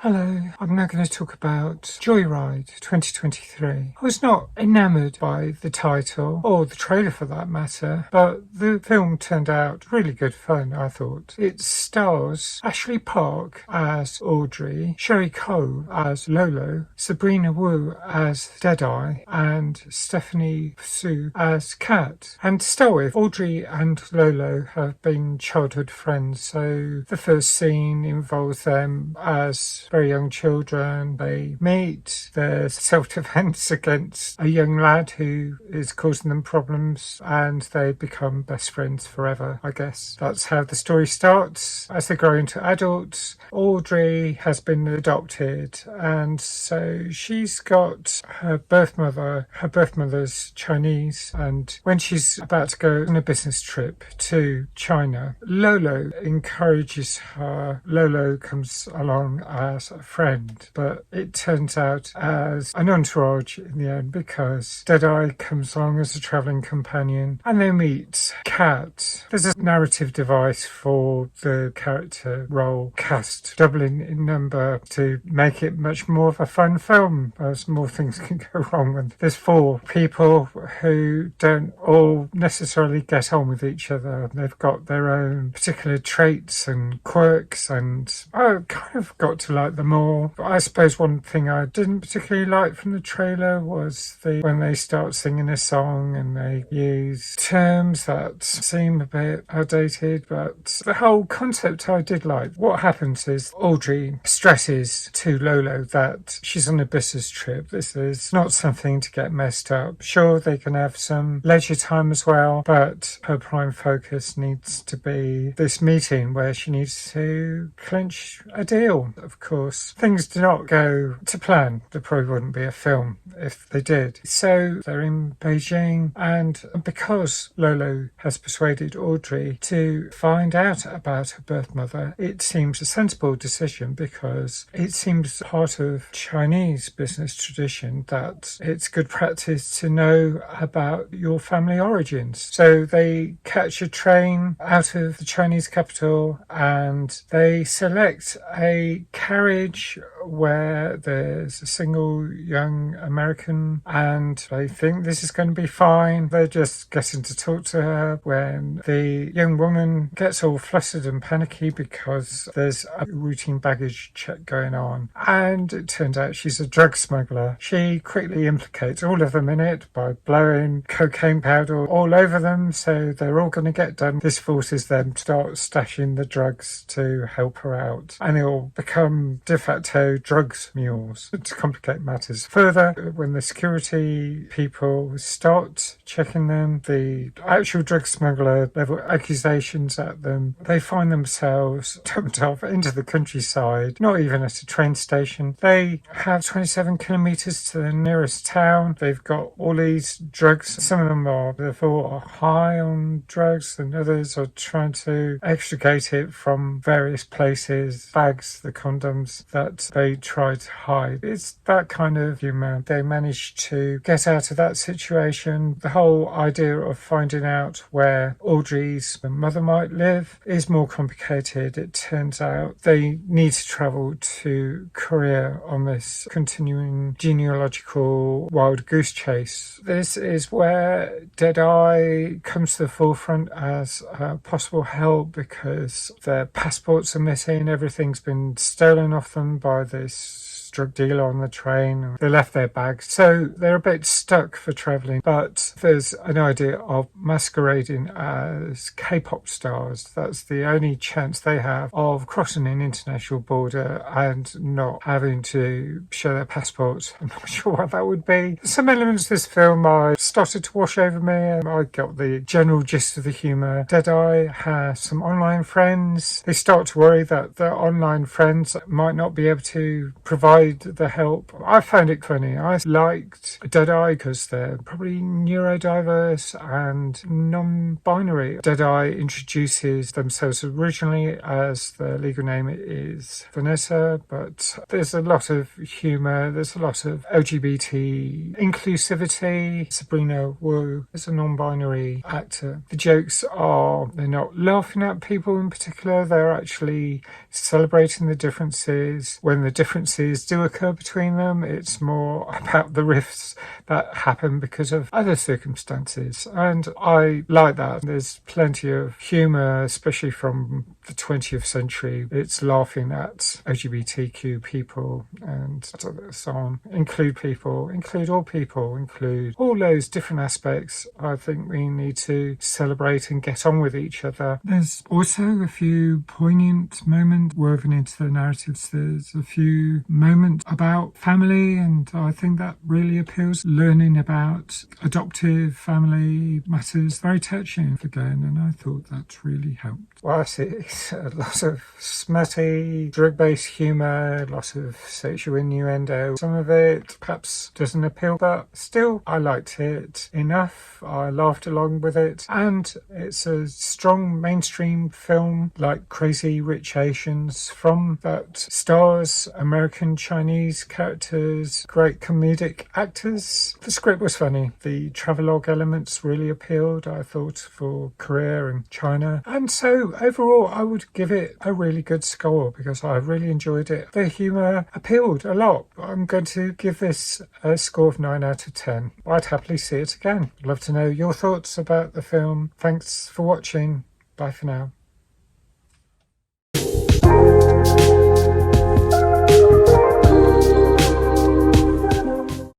Hello, I'm now going to talk about Joyride 2023. I was not enamoured by the title, or the trailer for that matter, but the film turned out really good fun, I thought. It stars Ashley Park as Audrey, Sherry Coe as Lolo, Sabrina Wu as Deadeye, and Stephanie Su as Kat. And to start with, Audrey and Lolo have been childhood friends, so the first scene involves them as very young children. They meet, there's self-defense against a young lad who is causing them problems, and they become best friends forever, I guess. That's how the story starts. As they grow into adults, Audrey has been adopted, and so she's got her birth mother. Her birth mother's Chinese, and when she's about to go on a business trip to China, Lolo encourages her. Lolo comes along as a friend, but it turns out as an entourage in the end, because Deadeye comes along as a travelling companion, and they meet Kat. There's a narrative device for the character role cast doubling in number to make it much more of a fun film, as more things can go wrong when there's four people who don't all necessarily get on with each other. They've got their own particular traits and quirks, and I kind of got to like them all. But I suppose one thing I didn't particularly like from the trailer was when they start singing a song and they use terms that seem a bit outdated, but the whole concept I did like. What happens is Audrey stresses to Lolo that she's on a business trip. This is not something to get messed up. Sure, they can have some leisure time as well, but her prime focus needs to be this meeting where she needs to clinch a deal. Of course, things do not go to plan. There probably wouldn't be a film if they did. So they're in Beijing, and because Lolo has persuaded Audrey to find out about her birth mother, it seems a sensible decision, because it seems part of Chinese business tradition that it's good practice to know about your family origins. So they catch a train out of the Chinese capital, and they select a carriage where there's a single young American, and they think this is going to be fine. They're just getting to talk to her when the young woman gets all flustered and panicky because there's a routine baggage check going on, and it turns out she's a drug smuggler. She quickly implicates all of them in it by blowing cocaine powder all over them, so they're all going to get done. This forces them to start stashing the drugs to help her out, and they all become de facto drugs mules. To complicate matters further, when the security people start checking them, the actual drug smuggler level accusations at them, they find themselves dumped off into the countryside, not even at a train station. They have 27 kilometres to the nearest town. They've got all these drugs. Some of them are therefore high on drugs, and others are trying to extricate it from various places, bags, the condoms that they try to hide. It's that kind of humour. They manage to get out of that situation. The whole idea of finding out where Audrey's mother might live is more complicated. It turns out they need to travel to Korea on this continuing genealogical wild goose chase. This is where Deadeye comes to the forefront as possible help, because their passports are missing. Everything's been stolen off them by this drug dealer on the train. They left their bags, so they're a bit stuck for travelling. But there's an idea of masquerading as K-pop stars. That's the only chance they have of crossing an international border and not having to show their passports. I'm not sure what that would be. Some elements of this film I started to wash over me, and I got the general gist of the humour. Deadeye has some online friends. They start to worry that their online friends might not be able to provide enjoyed The Help. I found it funny. I liked Deadeye because they're probably neurodiverse and non-binary. Deadeye introduces themselves originally as their legal name is Vanessa, but there's a lot of humour, there's a lot of LGBT inclusivity. Sabrina Wu is a non-binary actor. The jokes are, they're not laughing at people in particular, they're actually celebrating the differences. When the differences do occur between them, it's more about the rifts that happen because of other circumstances. And I like that. There's plenty of humour, especially from the 20th century. It's laughing at LGBTQ people and so on. Include people, include all those different aspects. I think we need to celebrate and get on with each other. There's also a few poignant moments woven into the narratives. There's a few moments about family, and I think that really appeals. Learning about adoptive family matters, very touching again, and I thought that really helped. Well, it's a lot of smutty, drug-based humour, a lot of sexual innuendo. Some of it perhaps doesn't appeal, but still, I liked it enough. I laughed along with it, and it's a strong mainstream film like Crazy Rich Asians from that stars American Chinese characters, great comedic actors. The script was funny. The travelogue elements really appealed, I thought, for Korea and China. And so overall, I would give it a really good score because I really enjoyed it. The humour appealed a lot. I'm going to give this a score of 9 out of 10. I'd happily see it again. I'd love to know your thoughts about the film. Thanks for watching. Bye for now.